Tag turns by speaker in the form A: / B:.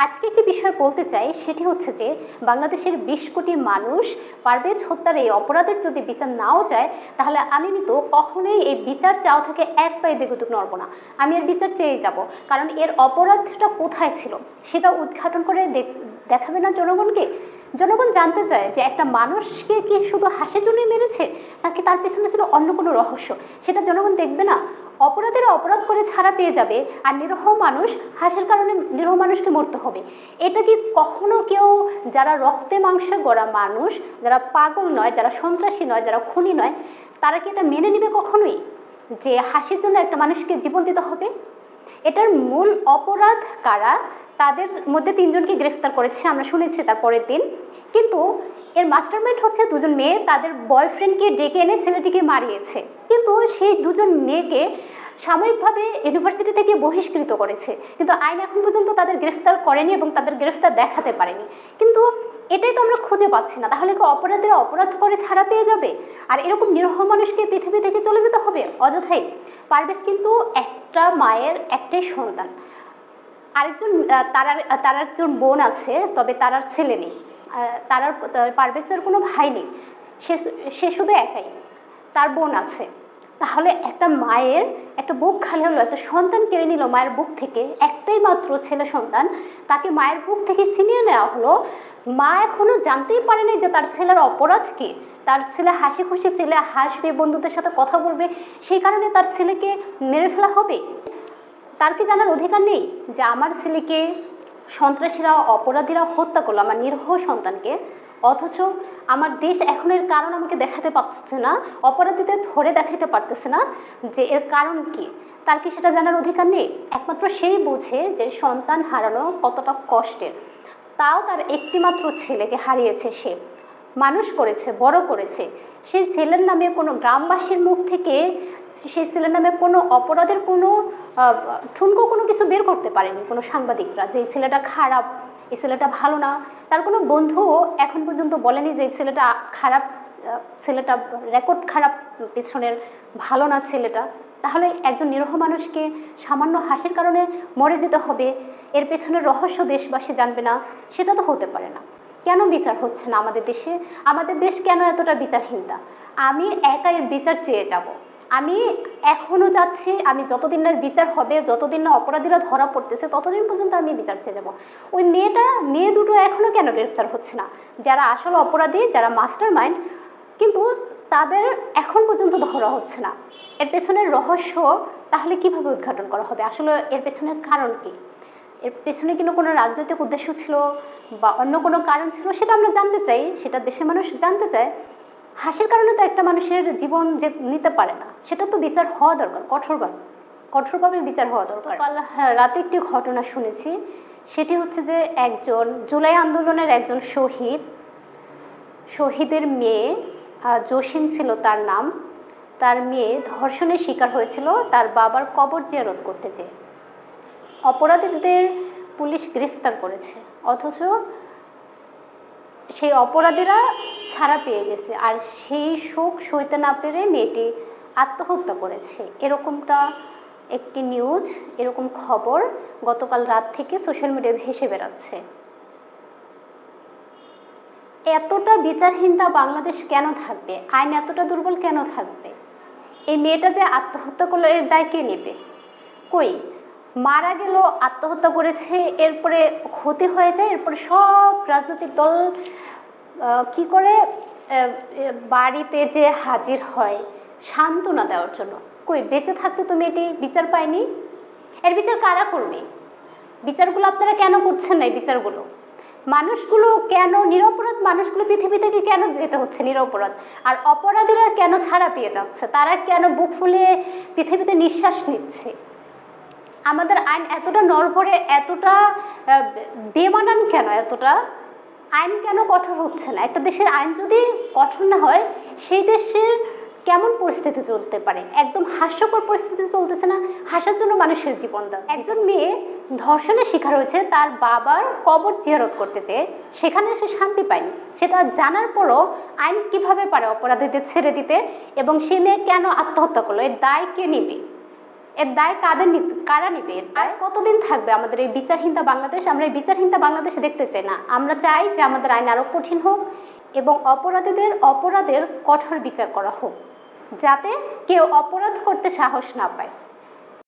A: আজকে একটি বিষয় বলতে চাই, সেটি হচ্ছে যে বাংলাদেশের ২০ কোটি মানুষ পারভেজ হত্যার এই অপরাধের যদি বিচার নাও চায়, তাহলে আমি কিন্তু কখনোই এই বিচার চাওয়া থেকে এক পায়ে বিগত নড়ব না। আমি এর বিচার চেয়ে যাব, কারণ এর অপরাধটা কোথায় ছিল সেটা উদ্ঘাটন করে দেখাবে না জনগণকে। জনগণ জানতে চায় যে একটা মানুষকে কি শুধু হাসির জন্যই মেরেছে, নাকি তার পেছনে ছিল অন্য কোনো রহস্য, সেটা জনগণ দেখবে না। অপরাধীরা অপরাধ করে ছাড়া পেয়ে যাবে, আর নিরীহ মানুষ হাসির কারণে নিরীহ মানুষকে মরতে হবে। এটা কি কখনো কেউ, যারা রক্তে মাংসে গড়া মানুষ, যারা পাগল নয়, যারা সন্ত্রাসী নয়, যারা খুনি নয়, তারা কি এটা মেনে নেবে কখনোই যে হাসির জন্য একটা মানুষকে জীবন দিতে হবে? এটার মূল অপরাধ কারা, তাদের মধ্যে ৩ জনকে গ্রেফতার করেছে, আমরা শুনেছি তার পরের দিন। কিন্তু এর মাস্টারমাইন্ড হচ্ছে ২ জন মেয়ে, তাদের বয়ফ্রেন্ডকে ডেকে এনে ছেলেটিকে মারিয়েছে। কিন্তু সেই ২ জন মেয়েকে সাময়িকভাবে ইউনিভার্সিটি থেকে বহিষ্কৃত করেছে, কিন্তু আইন এখন পর্যন্ত তাদের গ্রেফতার করেনি এবং তাদের গ্রেফতার দেখাতে পারেনি। কিন্তু এটাই তো আমরা খুঁজে পাচ্ছি না। তাহলে কি অপরাধীরা অপরাধ করে ছাড়া পেয়ে যাবে, আর এরকম নিরীহ মানুষকে পৃথিবী থেকে চলে যেতে হবে অযথাই? পারভেজ কিন্তু একটা মায়ের একটাই সন্তান, আরেকজন তার একজন বোন আছে, তবে তার আর ছেলে নেই। পারভেজের কোনো ভাই নেই, সে শুধু একাই, তার বোন আছে। তাহলে একটা মায়ের একটা বুক খালি হলো, একটা সন্তান কেড়ে নিল মায়ের বুক থেকে, একটাই মাত্র ছেলে সন্তান, তাকে মায়ের বুক থেকে ছিনিয়ে নেওয়া হলো। মা এখনো জানতেই পারেনি যে তার ছেলের অপরাধ কি। তার ছেলে হাসি খুশি ছেলে, হাসবে, বন্ধুদের সাথে কথা বলবে, সেই কারণে তার ছেলেকে মেরে ফেলা হবে? তার কি জানার অধিকার নেই যে আমার ছেলেকে সন্ত্রাসীরা, অপরাধীরা হত্যা করলো, আমার নিরীহ সন্তানকে? অথচ আমার দেশ এখন এর কারণ আমাকে দেখাতে পারছে না, অপরাধীদের ধরে দেখাতে পারতেছে না যে এর কারণ কি। তার কি সেটা জানার অধিকার নেই? একমাত্র সেই বোঝে যে সন্তান হারানো কতটা কষ্টের। তাও তার একটিমাত্র ছেলেকে হারিয়েছে, সে মানুষ করেছে, বড় করেছে। সেই ছেলের নামে কোনো গ্রামবাসীর মুখ থেকে সেই ছেলের নামে কোনো অপরাধের কোনো ঠুনকো কোনো কিছু বের করতে পারেনি কোনো সাংবাদিকরা, যে এই ছেলেটা খারাপ, এই ছেলেটা ভালো না। তার কোনো বন্ধুও এখন পর্যন্ত বলেনি যে এই ছেলেটা খারাপ, ছেলেটা রেকর্ড খারাপ, পেছনের ভালো না ছেলেটা। তাহলে একজন নিরীহ মানুষকে সামান্য হাসির কারণে মরে যেতে হবে, এর পেছনের রহস্য দেশবাসী জানবে না? সেটা তো হতে পারে না। কেন বিচার হচ্ছে না আমাদের দেশে? আমাদের দেশ কেন এতটা বিচারহীনতা? আমি একাই বিচার চেয়ে যাব। আমি এখনও যাচ্ছি, আমি যতদিন না বিচার হবে, যতদিন না অপরাধীরা ধরা পড়তেছে, ততদিন পর্যন্ত আমি বিচার চেয়ে যাব। ওই মেয়ে দুটো এখনও কেন গ্রেফতার হচ্ছে না? যারা আসল অপরাধী, যারা মাস্টার মাইন্ড, কিন্তু তাদের এখন পর্যন্ত ধরা হচ্ছে না। এর পেছনের রহস্য তাহলে কিভাবে উদ্ঘাটন করা হবে? আসলে এর পেছনের কারণ কি? এর পেছনে কিন্তু কোনো রাজনৈতিক উদ্দেশ্য ছিল বা অন্য কোনো কারণ ছিল, সেটা আমরা জানতে চাই, সেটা দেশের মানুষ জানতে চায়। হাসির কারণে তো একটা মানুষের জীবন যে নিতে পারে না, সেটা তো বিচার হওয়া দরকার, কঠোরভাবে বিচার হওয়া দরকার। কাল রাতে একটি ঘটনা শুনেছি, সেটি হচ্ছে যে একজন জুলাই আন্দোলনের একজন শহীদের মেয়ে, জসিম ছিল তার নাম, তার মেয়ে ধর্ষণের শিকার হয়েছিল তার বাবার কবর জিয়ারত করতে যেয়ে। অপরাধীদের পুলিশ গ্রেফতার করেছে, অথচ সেই অপরাধীরা ছাড়া পেয়ে গেছে, আর সেই শোক সইতে না পেরে মেয়েটি আত্মহত্যা করেছে। এরকমটা একটি নিউজ, এরকম খবর গতকাল রাত থেকে সোশ্যাল মিডিয়ায় ভেসে বেড়াচ্ছে। এতটা বিচারহীনতা বাংলাদেশ কেন থাকবে? আইন এতটা দুর্বল কেন থাকবে? এই মেয়েটা যে আত্মহত্যা করলো, এর দায় কে নেবে? কই, মারা গেল, আত্মহত্যা করেছে, এরপরে ক্ষতি হয়ে যায়, এরপরে সব রাজনৈতিক দল কি করে বাড়িতে যে হাজির হয় সান্ত্বনা দেওয়ার জন্য। কই, বেঁচে থাকতে তো মেয়েটি বিচার পায়নি। এর বিচার কারা করবে? বিচারগুলো আপনারা কেন করছেন না? এই বিচারগুলো মানুষগুলো কেন, নিরপরাধ মানুষগুলো পৃথিবী থেকে কেন যেতে হচ্ছে নিরপরাধ, আর অপরাধীরা কেন ছাড়া পেয়ে যাচ্ছে? তারা কেন বুক ফুলিয়ে পৃথিবীতে নিঃশ্বাস নিচ্ছে? আমাদের আইন এতটা নড়বড়ে, এতটা বেমানান কেন? এতটা আইন কেন কঠোর হচ্ছে না? একটা দেশের আইন যদি কঠোর না হয়, সেই দেশের কেমন পরিস্থিতি চলতে পারে? একদম হাস্যকর পরিস্থিতি চলতেছে না? হাসার জন্য মানুষের জীবন দাও। একজন মেয়ে ধর্ষণের শিকার হয়েছে, তার বাবার কবর জিয়ারত করতে চেয়ে, সেখানে সে শান্তি পায়নি। সেটা জানার পরও আইন কিভাবে পারে অপরাধীদের ছেড়ে দিতে? এবং সে মেয়ে কেন আত্মহত্যা করলো? এর দায় কে নেবে? এর দায় কারা নিবে? এর দায় কতদিন থাকবে আমাদের এই বিচারহীনতা বাংলাদেশ? আমরা এই বিচারহীনতা বাংলাদেশ দেখতে চাই না। আমরা চাই যে আমাদের আইন আরও কঠিন হোক এবং অপরাধের কঠোর বিচার করা হোক, যাতে কেউ অপরাধ করতে সাহস না পায়।